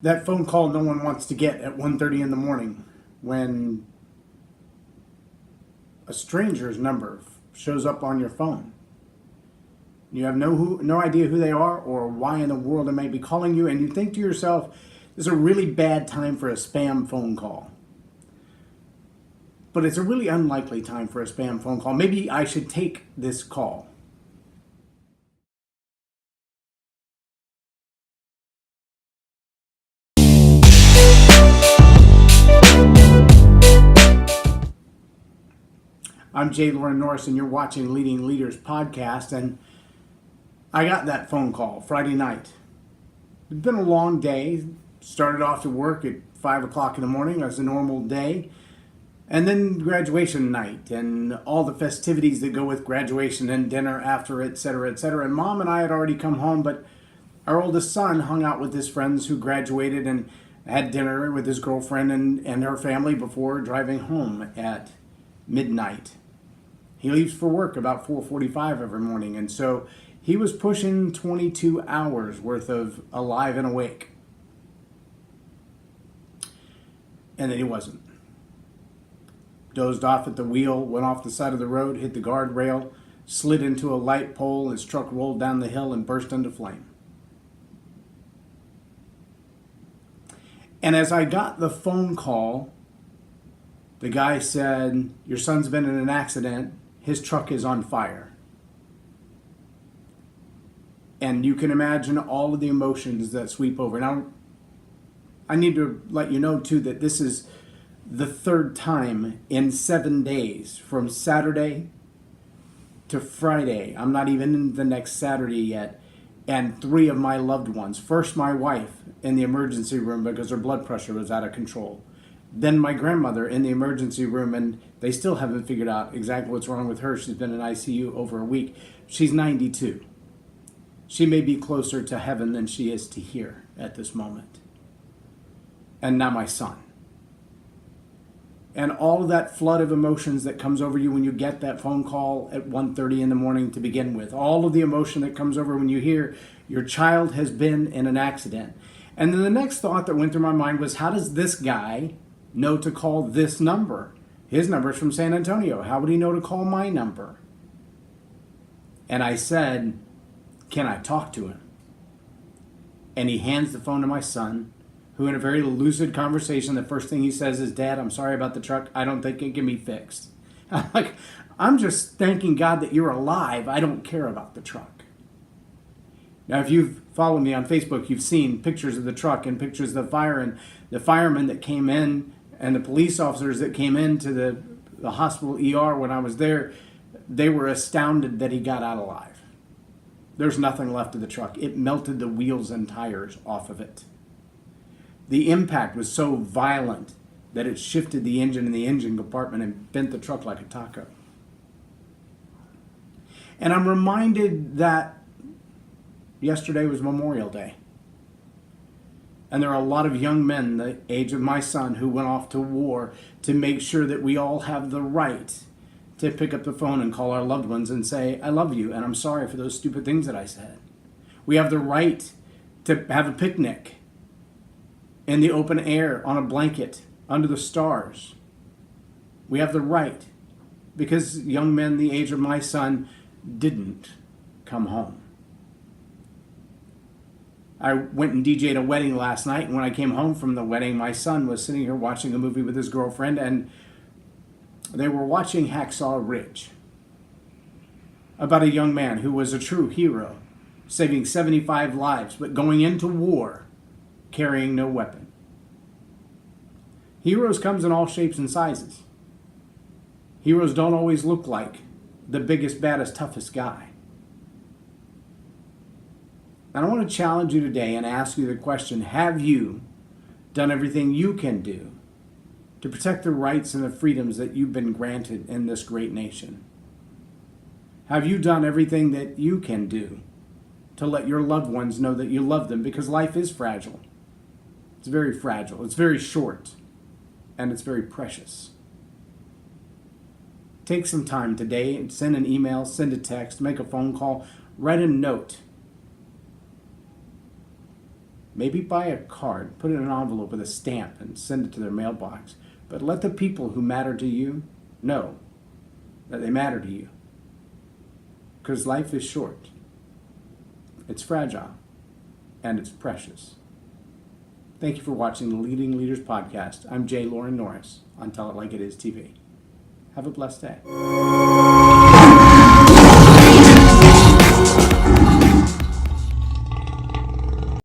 That phone call no one wants to get at 1:30 in the morning when a stranger's number shows up on your phone. You have no idea who they are or why in the world they may be calling you, and you think to yourself, this is a really bad time for a spam phone call. But it's a really unlikely time for a spam phone call. Maybe I should take this call. I'm J Loren Norris, and you're watching Leading Leaders Podcast, and I got that phone call Friday night. It's been a long day. Started off to work at 5 o'clock in the morning as a normal day, and then graduation night and all the festivities that go with graduation and dinner after, etc., etc. And Mom and I had already come home, but our oldest son hung out with his friends who graduated and had dinner with his girlfriend and her family before driving home at midnight. He leaves for work about 4:45 every morning, and so he was pushing 22 hours worth of alive and awake. And then he wasn't. Dozed off at the wheel, went off the side of the road, hit the guardrail, slid into a light pole, his truck rolled down the hill and burst into flame. And as I got the phone call, the guy said, "Your son's been in an accident. His truck is on fire." And you can imagine all of the emotions that sweep over. Now, I need to let you know, too, that this is the third time in 7 days, from Saturday to Friday. I'm not even in the next Saturday yet. And 3 of my loved ones. First, my wife in the emergency room because her blood pressure was out of control. Then my grandmother in the emergency room, and they still haven't figured out exactly what's wrong with her. She's been in ICU over a week. She's 92. She may be closer to heaven than she is to here at this moment. And now my son. And all of that flood of emotions that comes over you when you get that phone call at 1:30 in the morning to begin with. All of the emotion that comes over when you hear your child has been in an accident. And then the next thought that went through my mind was, how does this guy know to call this number? His number's from San Antonio. How would he know to call my number? And I said, can I talk to him? And he hands the phone to my son, who in a very lucid conversation, the first thing he says is, "Dad, I'm sorry about the truck. I don't think it can be fixed." I'm like, I'm just thanking God that you're alive. I don't care about the truck. Now, if you've followed me on Facebook, you've seen pictures of the truck and pictures of the fire and the firemen that came in and the police officers that came into the hospital ER when I was there. They were astounded that he got out alive. There's nothing left of the truck. It melted the wheels and tires off of it. The impact was so violent that it shifted the engine in the engine compartment and bent the truck like a taco. And I'm reminded that yesterday was Memorial Day. And there are a lot of young men the age of my son who went off to war to make sure that we all have the right to pick up the phone and call our loved ones and say, "I love you and I'm sorry for those stupid things that I said." We have the right to have a picnic in the open air on a blanket under the stars. We have the right, because young men the age of my son didn't come home. I went and DJ'd a wedding last night, and when I came home from the wedding, my son was sitting here watching a movie with his girlfriend, and they were watching Hacksaw Ridge, about a young man who was a true hero, saving 75 lives, but going into war carrying no weapon. Heroes comes in all shapes and sizes. Heroes don't always look like the biggest, baddest, toughest guy. And I want to challenge you today and ask you the question, have you done everything you can do to protect the rights and the freedoms that you've been granted in this great nation? Have you done everything that you can do to let your loved ones know that you love them? Because life is fragile. It's very fragile. It's very short. And it's very precious. Take some time today and send an email, send a text, make a phone call, write a note Maybe buy a card, put it in an envelope with a stamp, and send it to their mailbox. But let the people who matter to you know that they matter to you. Because life is short. It's fragile. And it's precious. Thank you for watching the Leading Leaders Podcast. I'm J Loren Norris on Tell It Like It Is TV. Have a blessed day.